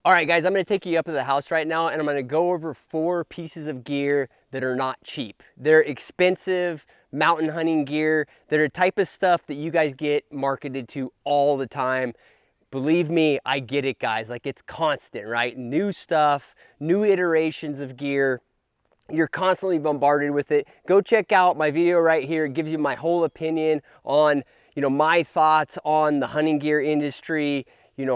All right, guys, I'm going to take you up to the house right now, and I'm going to go over 4 pieces of gear that are not cheap. They're expensive mountain hunting gear. They're a type of stuff that you guys get marketed to all the time. Believe me, I get it, guys. Like, it's constant, right? New stuff, new iterations of gear. You're constantly bombarded with it. Go check out my video right here. It gives you my whole opinion on, my thoughts on the hunting gear industry,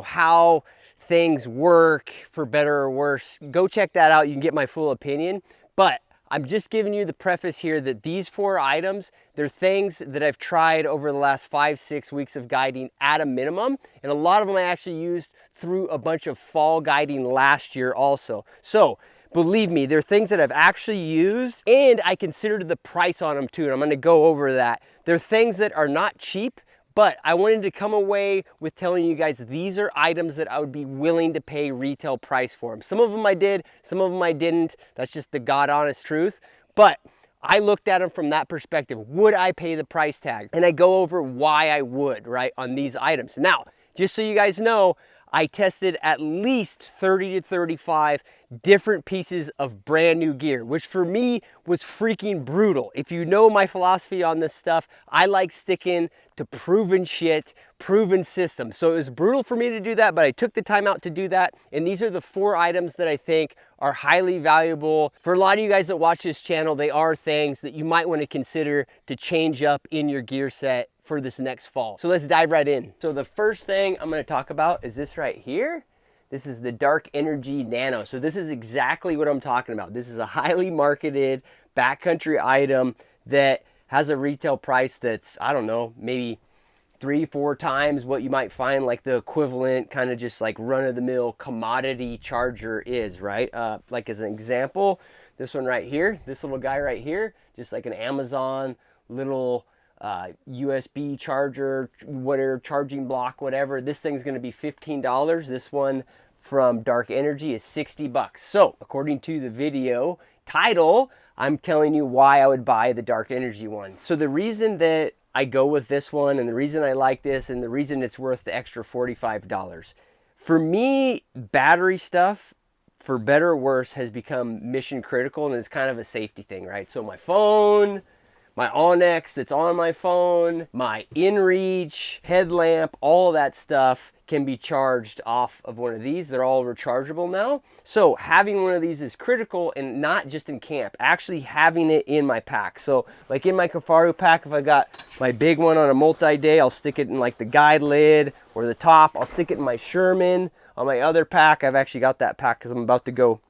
how things work for better or worse. Go check that out. You can get my full opinion. But I'm just giving you the preface here that these 4 items, they're things that I've tried over the last 5-6 weeks of guiding at a minimum. And a lot of them I actually used through a bunch of fall guiding last year also. So believe me, they're things that I've actually used, and I considered the price on them too, and I'm gonna go over that. They're things that are not cheap, but I wanted to come away with telling you guys these are items that I would be willing to pay retail price for them. Some of them I did, some of them I didn't. That's just the God honest truth. But I looked at them from that perspective. Would I pay the price tag? And I go over why I would, right, on these items. Now, just so you guys know, I tested at least 30 to 35 different pieces of brand new gear, which for me was freaking brutal. If you know my philosophy on this stuff, I like sticking to proven shit, proven systems. So it was brutal for me to do that, but I took the time out to do that. And these are the 4 items that I think are highly valuable. For a lot of you guys that watch this channel, they are things that you might want to consider to change up in your gear set for this next fall. So let's dive right in. So the first thing I'm going to talk about is this right here. This is the Dark Energy Nano. So this is exactly what I'm talking about. This is a highly marketed backcountry item that has a retail price that's, I don't know, maybe 3-4 times what you might find like the equivalent kind of just like run-of-the-mill commodity charger is, right? Like as an example, this one right here, this little guy right here, just like an Amazon little USB charger, whatever, charging block, whatever. This thing's going to be $15. This one from Dark Energy is 60 bucks. So according to the video title, I'm telling you why I would buy the Dark Energy one. So the reason that I go with this one, and the reason I like this, and the reason it's worth the extra $45. For me, battery stuff, for better or worse, has become mission critical, and it's kind of a safety thing, right? So my phone, my Onyx that's on my phone, my InReach, headlamp, all of that stuff can be charged off of one of these. They're all rechargeable now. So having one of these is critical, and not just in camp, actually having it in my pack. So like in my Kafaru pack, if I got my big one on a multi-day, I'll stick it in like the guide lid or the top. I'll stick it in my Sherman. On my other pack, I've actually got that pack because I'm about to go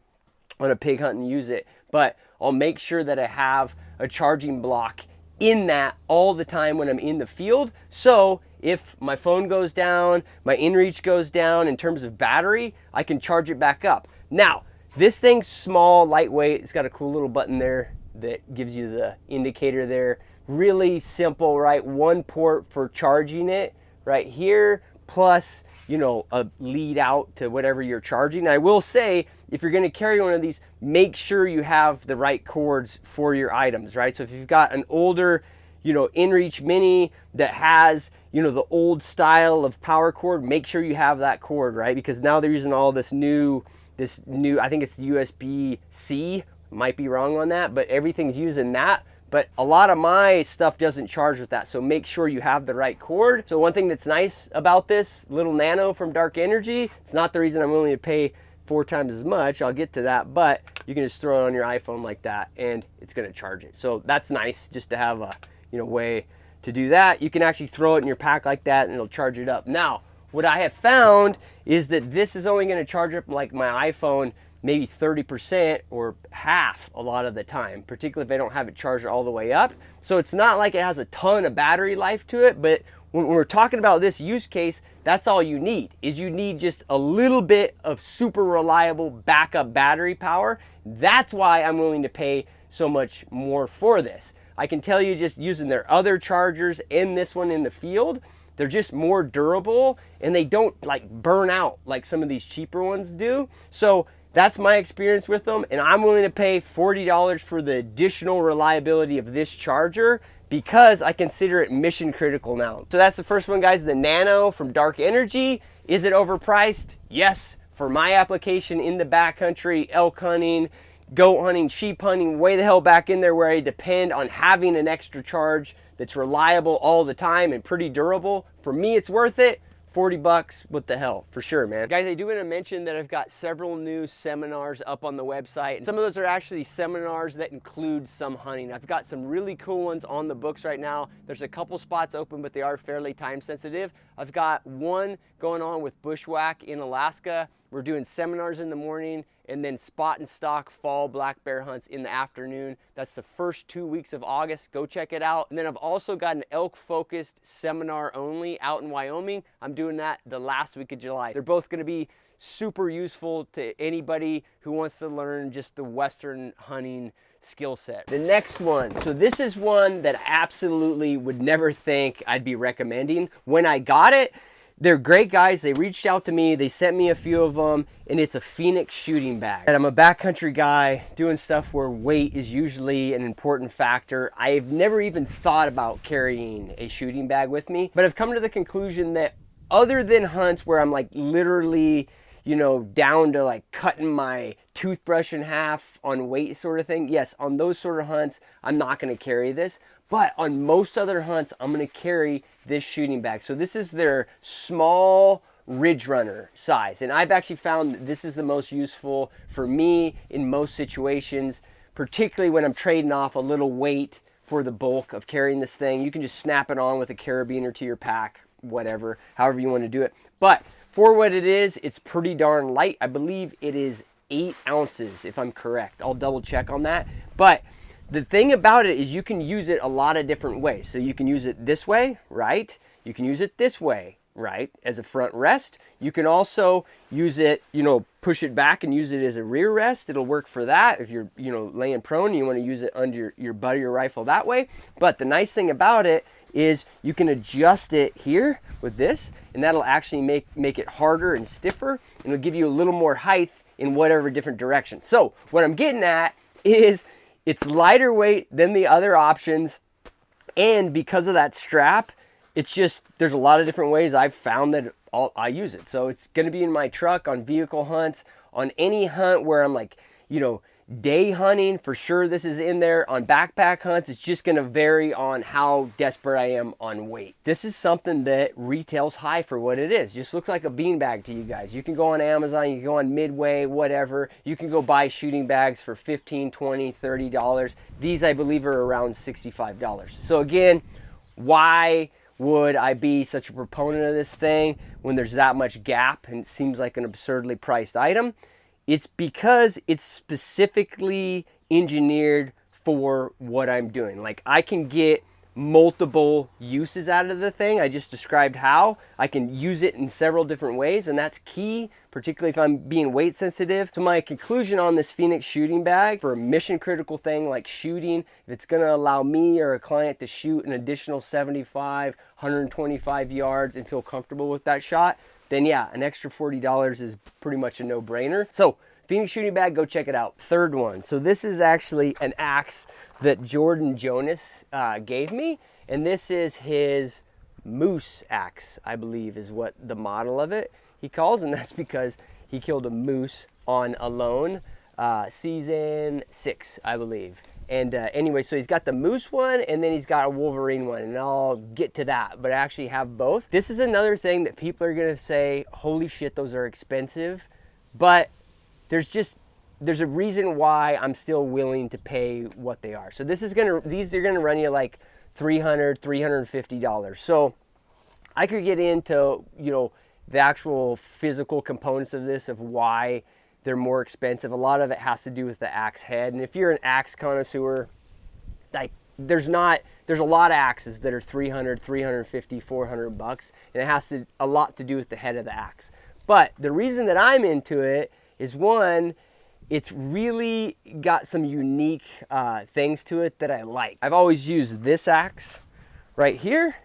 on a pig hunt and use it. But I'll make sure that I have a charging block in that all the time when I'm in the field. So if my phone goes down, my InReach goes down in terms of battery, I can charge it back up. Now, this thing's small, lightweight. It's got a cool little button there that gives you the indicator there. Really simple, right? One port for charging it right here, plus, a lead out to whatever you're charging. I will say, if you're going to carry one of these, make sure you have the right cords for your items, right? So if you've got an older, InReach Mini that has, the old style of power cord, make sure you have that cord, right? Because now they're using all this new, I think it's USB-C, might be wrong on that, but everything's using that. But a lot of my stuff doesn't charge with that, so make sure you have the right cord. So one thing that's nice about this little Nano from Dark Energy, it's not the reason I'm willing to pay 4 times as much, I'll get to that, but you can just throw it on your iPhone like that and it's gonna charge it. So that's nice, just to have a way to do that. You can actually throw it in your pack like that and it'll charge it up. Now, what I have found is that this is only gonna charge up like my iPhone maybe 30% or half a lot of the time, particularly if I don't have it charged all the way up. So it's not like it has a ton of battery life to it, but when we're talking about this use case, that's all you need, is you need just a little bit of super reliable backup battery power. That's why I'm willing to pay so much more for this. I can tell you, just using their other chargers and this one in the field, they're just more durable and they don't like burn out like some of these cheaper ones do. So that's my experience with them, and I'm willing to pay $40 for the additional reliability of this charger because I consider it mission critical now. So that's the first one, guys, the Nano from Dark Energy. Is it overpriced? Yes, for my application in the backcountry, elk hunting, goat hunting, sheep hunting, way the hell back in there where I depend on having an extra charge that's reliable all the time and pretty durable. For me, it's worth it. 40 bucks, what the hell, for sure, man. Guys, I do want to mention that I've got several new seminars up on the website. Some of those are actually seminars that include some hunting. I've got some really cool ones on the books right now. There's a couple spots open, but they are fairly time sensitive. I've got one going on with bushwhack in Alaska. We're doing seminars in the morning and then spot and stock fall black bear hunts in the afternoon. That's the first 2 weeks of August. Go check it out. And then I've also got an elk focused seminar only out in Wyoming. I'm doing that the last week of July. They're both going to be super useful to anybody who wants to learn just the Western hunting skill set. The next one, so this is one that I absolutely would never think I'd be recommending. When I got it, they're great guys. They reached out to me. They sent me a few of them, and it's a Phoenix shooting bag. And I'm a backcountry guy doing stuff where weight is usually an important factor. I've never even thought about carrying a shooting bag with me, but I've come to the conclusion that other than hunts where I'm like literally, you know, down to like cutting my toothbrush in half on weight sort of thing, yes, on those sort of hunts, I'm not going to carry this. But on most other hunts, I'm going to carry this shooting bag. So this is their small Ridge Runner size. And I've actually found that this is the most useful for me in most situations, particularly when I'm trading off a little weight for the bulk of carrying this thing. You can just snap it on with a carabiner to your pack, whatever, however you want to do it. But for what it is, it's pretty darn light. I believe it is 8 ounces, if I'm correct. I'll double check on that. But the thing about it is you can use it a lot of different ways. So you can use it this way, right? You can use it this way, right? As a front rest. You can also use it, you know, push it back and use it as a rear rest. It'll work for that if you're, you know, laying prone and you want to use it under your butt or your rifle that way. But the nice thing about it is you can adjust it here with this, and that'll actually make it harder and stiffer, and it'll give you a little more height in whatever different direction. So what I'm getting at is it's lighter weight than the other options, and because of that strap, it's just, there's a lot of different ways I've found that I use it. So it's going to be in my truck on vehicle hunts, on any hunt where I'm like, you know, day hunting, for sure this is in there. On backpack hunts, it's just going to vary on how desperate I am on weight. This is something that retails high for what it is. Just looks like a beanbag to you guys. You can go on Amazon, you can go on Midway, whatever. You can go buy shooting bags for $15, $20, $30. These, I believe, are around $65. So again, why would I be such a proponent of this thing when there's that much gap and it seems like an absurdly priced item? It's because it's specifically engineered for what I'm doing. Like, I can get multiple uses out of the thing. I just described how I can use it in several different ways, and that's key, particularly if I'm being weight sensitive. So my conclusion on this Phoenix shooting bag for a mission critical thing like shooting, if it's going to allow me or a client to shoot an additional 75, 125 yards and feel comfortable with that shot, then yeah, an extra $40 is pretty much a no-brainer. So Phoenix shooting bag, go check it out. Third one. So this is actually an axe that Jordan Jonas gave me, and this is his moose axe, I believe is what the model of it he calls, and that's because he killed a moose on Alone season 6, I believe. And anyway, so he's got the moose one, and then he's got a Wolverine one, and I'll get to that, but I actually have both. This is another thing that people are gonna say, holy shit, those are expensive, but there's a reason why I'm still willing to pay what they are. So these are gonna run you like $300, $350. So I could get into, you know, the actual physical components of this, of why they're more expensive. A lot of it has to do with the axe head. And if you're an axe connoisseur, like there's a lot of axes that are $300, $350, $400, and it has a lot to do with the head of the axe. But the reason that I'm into it is, one, it's really got some unique things to it that I like. I've always used this axe right here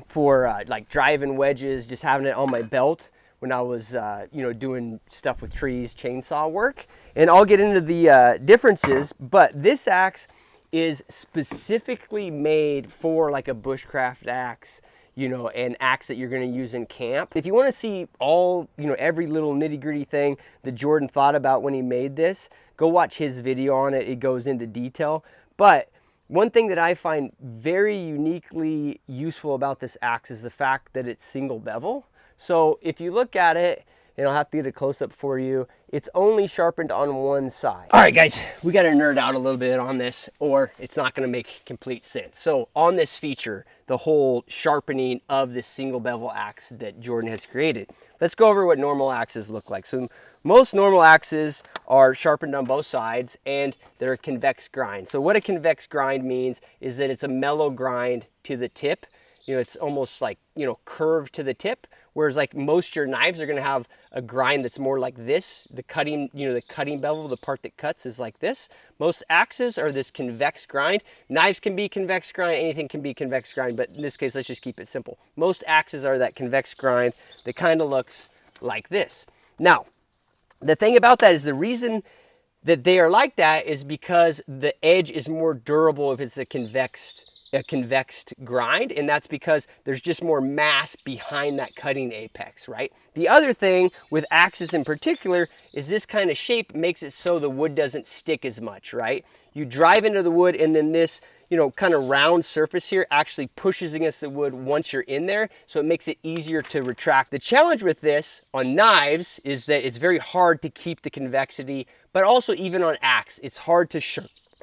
for like driving wedges, just having it on my belt when I was, you know, doing stuff with trees, chainsaw work. And I'll get into the differences, but this axe is specifically made for like a bushcraft axe, you know, an axe that you're going to use in camp. If you want to see all, you know, every little nitty-gritty thing that Jordan thought about when he made this, go watch his video on it. It goes into detail. But one thing that I find very uniquely useful about this axe is the fact that it's single bevel. So if you look at it, and I'll have to get a close-up for you, it's only sharpened on one side. All right, guys, we got to nerd out a little bit on this, or it's not going to make complete sense. So on this feature, the whole sharpening of this single bevel axe that Jordan has created, let's go over what normal axes look like. So most normal axes are sharpened on both sides, and they're a convex grind. So what a convex grind means is that it's a mellow grind to the tip. You know, it's almost like, you know, curved to the tip. Whereas like most your knives are going to have a grind that's more like this. The cutting, you know, the cutting bevel, the part that cuts is like this. Most axes are this convex grind. Knives can be convex grind, anything can be convex grind, but in this case, let's just keep it simple. Most axes are that convex grind that kind of looks like this. Now, the thing about that is the reason that they are like that is because the edge is more durable if it's a convexed grind, and that's because there's just more mass behind that cutting apex, right? The other thing with axes in particular is this kind of shape makes it so the wood doesn't stick as much, right? You drive into the wood, and then this, you know, kind of round surface here actually pushes against the wood once you're in there, so it makes it easier to retract. The challenge with this on knives is that it's very hard to keep the convexity, but also even on axe, it's hard to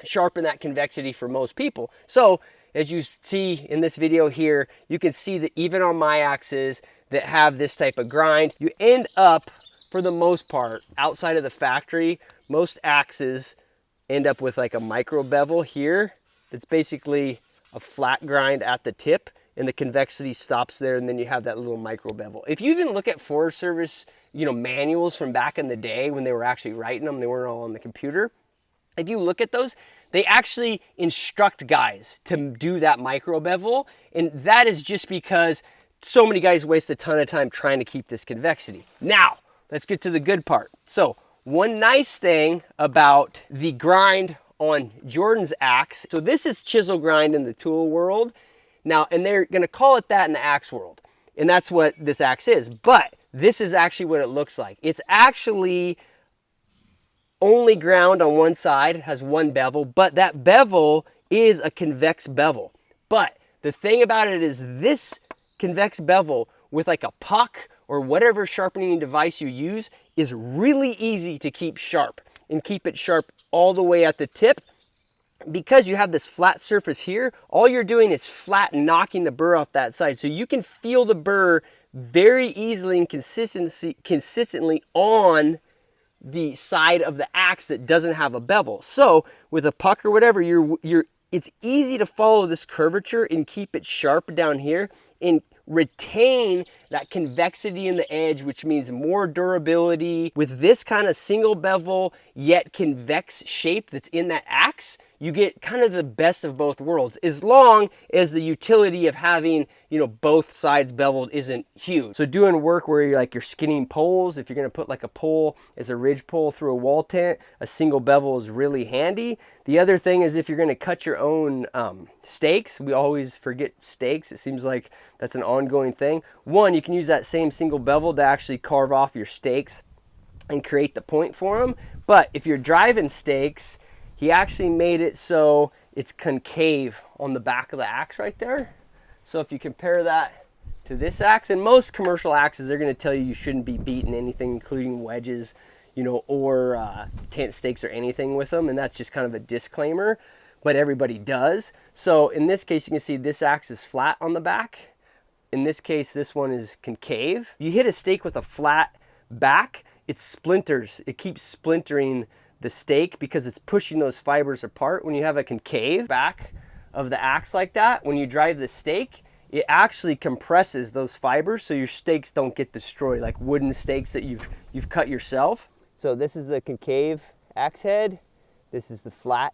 sharpen that convexity for most people. So as you see in this video here, you can see that even on my axes that have this type of grind, you end up, for the most part, outside of the factory, most axes end up with like a micro bevel here. It's basically a flat grind at the tip, and the convexity stops there, and then you have that little micro bevel. If you even look at Forest Service, you know, manuals from back in the day when they were actually writing them, they weren't all on the computer. If you look at those, they actually instruct guys to do that micro bevel, and that is just because so many guys waste a ton of time trying to keep this convexity. Now, let's get to the good part. So, one nice thing about the grind on Jordan's axe, so this is chisel grind in the tool world. Now, and they're gonna call it that in the axe world, and that's what this axe is, but this is actually what it looks like. It's actually only ground on one side, has one bevel, but that bevel is a convex bevel. But the thing about it is this convex bevel with like a puck or whatever sharpening device you use is really easy to keep sharp, and keep it sharp all the way at the tip. Because you have this flat surface here, all you're doing is flat knocking the burr off that side. So you can feel the burr very easily and consistently on the side of the axe that doesn't have a bevel. So with a puck or whatever, it's easy to follow this curvature and keep it sharp down here and retain that convexity in the edge, which means more durability. With this kind of single bevel yet convex shape that's in that axe, you get kind of the best of both worlds, as long as the utility of having, you know, both sides beveled isn't huge. So doing work where you're skinning poles, if you're gonna put like a pole as a ridge pole through a wall tent, a single bevel is really handy. The other thing is if you're gonna cut your own stakes, we always forget stakes. It seems like that's an ongoing thing. One, you can use that same single bevel to actually carve off your stakes and create the point for them. But if you're driving stakes, he actually made it so it's concave on the back of the axe right there. So if you compare that to this axe, and most commercial axes, they're going to tell you you shouldn't be beating anything, including wedges, you know, or tent stakes or anything with them. And that's just kind of a disclaimer, but everybody does. So in this case, you can see this axe is flat on the back. In this case, this one is concave. You hit a stake with a flat back, it splinters. It keeps splintering the stake because it's pushing those fibers apart. When you have a concave back of the axe like that, when you drive the stake, it actually compresses those fibers so your stakes don't get destroyed, like wooden stakes that you've cut yourself. So this is the concave axe head. This is the flat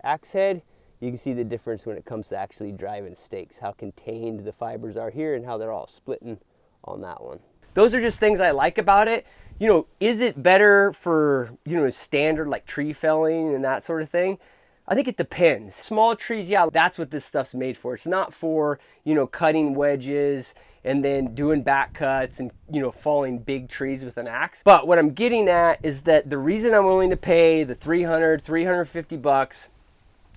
axe head. You can see the difference when it comes to actually driving stakes, how contained the fibers are here and how they're all splitting on that one. Those are just things I like about it. You know, is it better for, you know, standard like tree felling and that sort of thing? I think it depends. Small trees, yeah, that's what this stuff's made for. It's not for, you know, cutting wedges and then doing back cuts and, you know, falling big trees with an axe. But what I'm getting at is that the reason I'm willing to pay the $350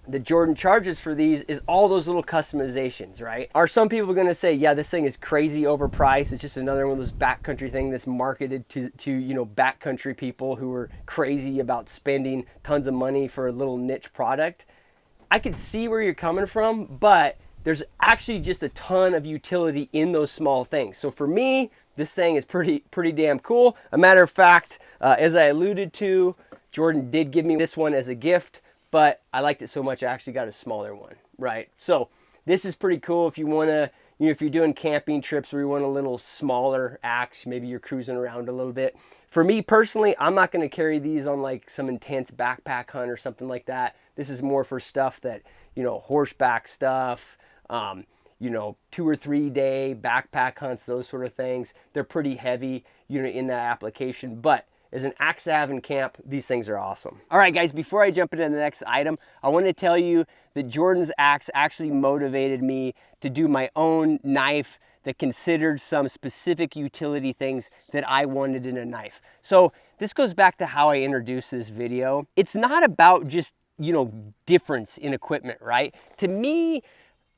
the Jordan charges for these is all those little customizations, right? Are some people going to say, yeah, this thing is crazy overpriced, it's just another one of those backcountry things that's marketed to you know, backcountry people who are crazy about spending tons of money for a little niche product? I can see where you're coming from, but there's actually just a ton of utility in those small things. So for me, this thing is pretty damn cool. A matter of fact, as I alluded to, Jordan did give me this one as a gift, but I liked it so much I actually got a smaller one, right? So this is pretty cool if you want to, you know, if you're doing camping trips where you want a little smaller axe, maybe you're cruising around a little bit. For me personally, I'm not going to carry these on like some intense backpack hunt or something like that. This is more for stuff that, you know, horseback stuff, you know, 2 or 3 day backpack hunts, those sort of things. They're pretty heavy, you know, in that application, but as an axe to have in camp, these things are awesome. All right, guys, before I jump into the next item, I want to tell you that Jordan's axe actually motivated me to do my own knife that considered some specific utility things that I wanted in a knife. So this goes back to how I introduced this video. It's not about just, you know, difference in equipment, right? To me,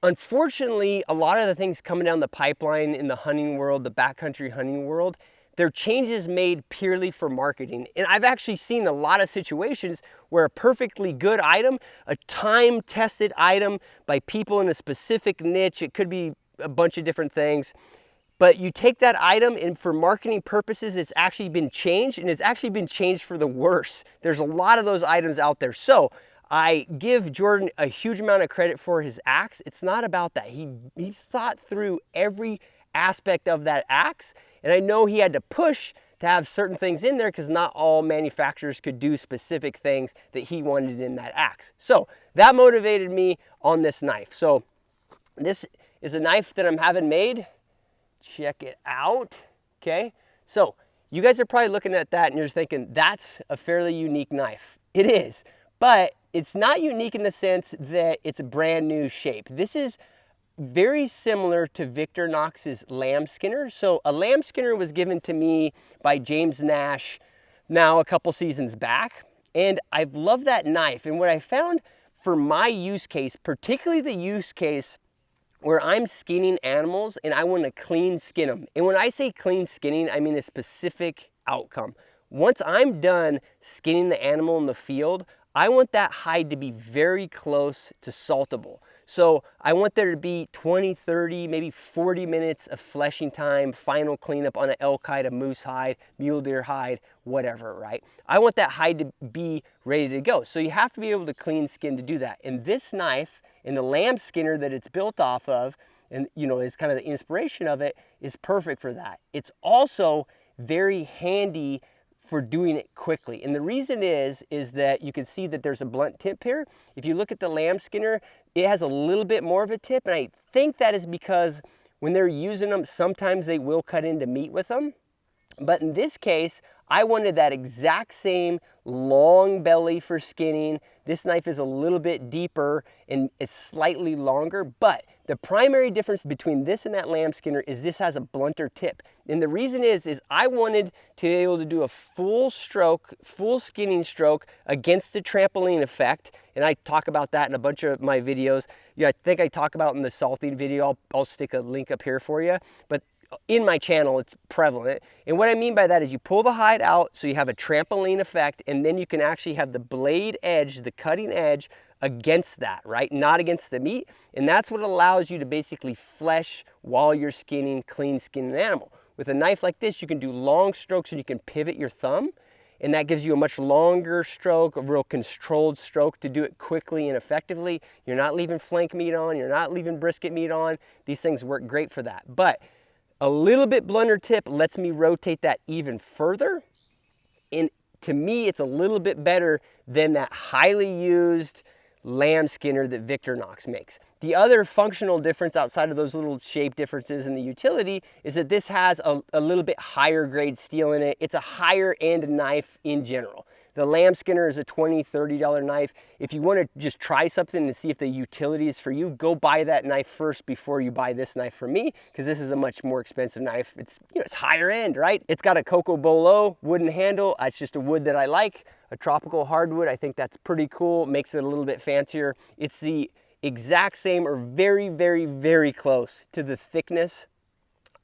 unfortunately, a lot of the things coming down the pipeline in the hunting world, the backcountry hunting world, they're changes made purely for marketing. And I've actually seen a lot of situations where a perfectly good item, a time-tested item by people in a specific niche, it could be a bunch of different things, but you take that item and for marketing purposes, it's actually been changed, and it's actually been changed for the worse. There's a lot of those items out there. So I give Jordan a huge amount of credit for his axe. It's not about that. He thought through every aspect of that axe, and I know he had to push to have certain things in there because not all manufacturers could do specific things that he wanted in that axe. So that motivated me on this knife. So this is a knife that I'm having made. Check it out. Okay, so you guys are probably looking at that and you're thinking that's a fairly unique knife. It is, but it's not unique in the sense that it's a brand new shape. This is very similar to Victorinox's lamb skinner. So a lamb skinner was given to me by James Nash now a couple seasons back, and I've loved that knife. And what I found for my use case, particularly the use case where I'm skinning animals and I want to clean skin them. And when I say clean skinning, I mean a specific outcome. Once I'm done skinning the animal in the field, I want that hide to be very close to saltable. So I want there to be 20, 30, maybe 40 minutes of fleshing time, final cleanup on an elk hide, a moose hide, mule deer hide, whatever, right? I want that hide to be ready to go. So you have to be able to clean skin to do that. And this knife and the lamb skinner that it's built off of, and you know, is kind of the inspiration of it, is perfect for that. It's also very handy for doing it quickly. And the reason is that you can see that there's a blunt tip here. If you look at the lamb skinner, it has a little bit more of a tip, and I think that is because when they're using them, sometimes they will cut into meat with them. But in this case, I wanted that exact same long belly for skinning. This knife is a little bit deeper and it's slightly longer, but the primary difference between this and that lamb skinner is this has a blunter tip. And the reason is I wanted to be able to do a full stroke, full skinning stroke against the trampoline effect. And I talk about that in a bunch of my videos. Yeah, I think I talk about in the salting video. I'll stick a link up here for you. But in my channel, it's prevalent. And what I mean by that is you pull the hide out so you have a trampoline effect, and then you can actually have the blade edge, the cutting edge, against that, right? Not against the meat. And that's what allows you to basically flesh while you're skinning, clean skinning an animal. With a knife like this, you can do long strokes and you can pivot your thumb, and that gives you a much longer stroke, a real controlled stroke to do it quickly and effectively. You're not leaving flank meat on, you're not leaving brisket meat on. These things work great for that. But a little bit blunter tip lets me rotate that even further. And to me, it's a little bit better than that highly used lamb skinner that Victorinox makes. The other functional difference outside of those little shape differences in the utility is that this has a little bit higher grade steel in it. It's a higher end knife in general. The lamb skinner is a $20, $30 knife. If you want to just try something and see if the utility is for you, go buy that knife first before you buy this knife from me, because this is a much more expensive knife. It's, you know, it's higher end, right? It's got a cocoa bolo wooden handle. It's just a wood that I like. A tropical hardwood, I think that's pretty cool. Makes it a little bit fancier. It's the exact same or very, very, very close to the thickness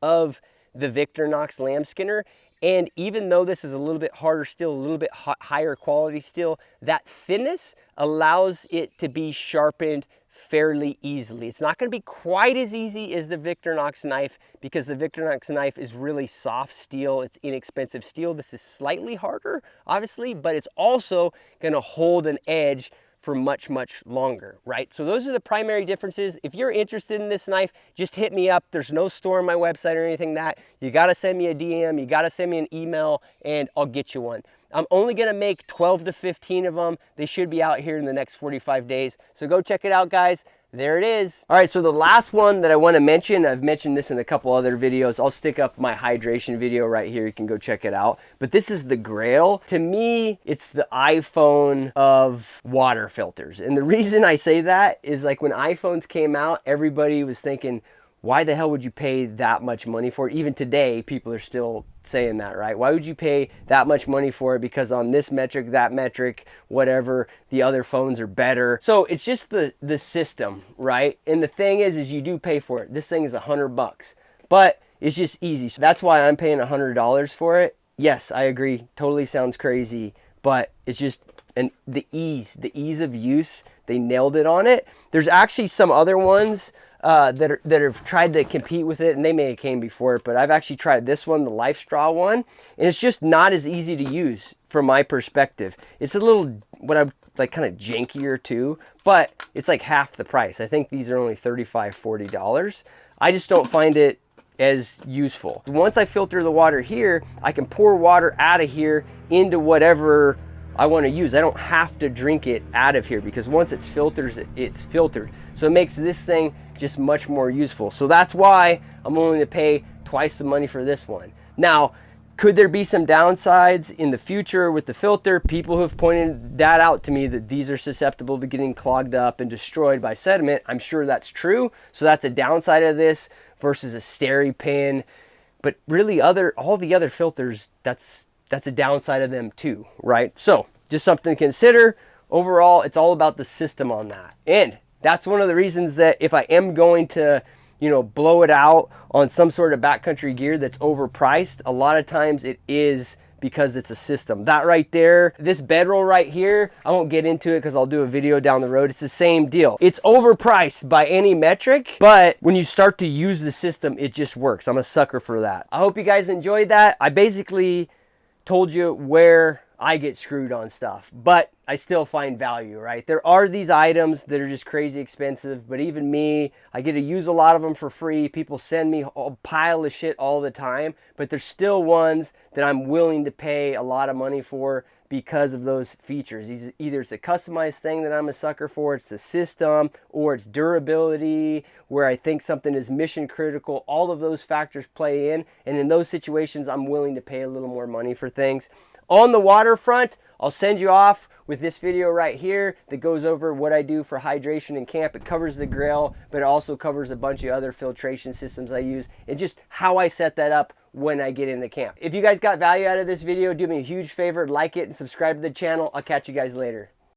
of the Victorinox lamb skinner. And even though this is a little bit harder steel, a little bit higher quality steel, that thinness allows it to be sharpened fairly easily. It's not going to be quite as easy as the Victorinox knife, because the Victorinox knife is really soft steel. It's inexpensive steel. This is slightly harder, obviously, but it's also going to hold an edge for much, much longer, right? So those are the primary differences. If you're interested in this knife, just hit me up. There's no store on my website or anything that. You got to send me a DM, you got to send me an email, and I'll get you one. I'm only gonna make 12 to 15 of them. They should be out here in the next 45 days. So go check it out, guys. There it is. All right, so the last one that I want to mention, I've mentioned this in a couple other videos. I'll stick up my hydration video right here. You can go check it out. But this is the Grail. To me, it's the iPhone of water filters. And the reason I say that is, like, when iPhones came out, everybody was thinking, why the hell would you pay that much money for it? Even today, people are still saying that, right? Why would you pay that much money for it? Because on this metric, that metric, whatever, the other phones are better. So it's just the system, right? And the thing is you do pay for it. This thing is $100, but it's just easy. So that's why I'm paying $100 for it. Yes, I agree. Totally sounds crazy, but it's just, and the ease of use, they nailed it on it. There's actually some other ones that have tried to compete with it, and they may have came before it, but I've actually tried this one, the Life Straw one, and it's just not as easy to use from my perspective. It's a little, what I like, kind of jankier too, but it's like half the price. I think these are only $35, $40. I just don't find it as useful. Once I filter the water here, I can pour water out of here into whatever I want to use. I don't have to drink it out of here, because once it's filtered, it's filtered. So it makes this thing just much more useful. So that's why I'm willing to pay twice the money for this one. Now, could there be some downsides in the future with the filter? People who have pointed that out to me, that these are susceptible to getting clogged up and destroyed by sediment. I'm sure that's true. So that's a downside of this versus a Steri pin. But really, all the other filters, that's a downside of them too, right? So just something to consider. Overall, it's all about the system on that. And that's one of the reasons that if I am going to, you know, blow it out on some sort of backcountry gear that's overpriced, a lot of times it is because it's a system. That right there, this bedroll right here, I won't get into it because I'll do a video down the road. It's the same deal. It's overpriced by any metric, but when you start to use the system, it just works. I'm a sucker for that. I hope you guys enjoyed that. I basically told you where I get screwed on stuff, but I still find value, right? There are these items that are just crazy expensive, but even me, I get to use a lot of them for free. People send me a pile of shit all the time, but there's still ones that I'm willing to pay a lot of money for because of those features. Either it's a customized thing that I'm a sucker for, it's the system, or it's durability, where I think something is mission critical. All of those factors play in, and in those situations, I'm willing to pay a little more money for things. On the waterfront, I'll send you off with this video right here that goes over what I do for hydration in camp. It covers the Grail, but it also covers a bunch of other filtration systems I use and just how I set that up when I get into camp. If you guys got value out of this video, do me a huge favor, like it and subscribe to the channel. I'll catch you guys later.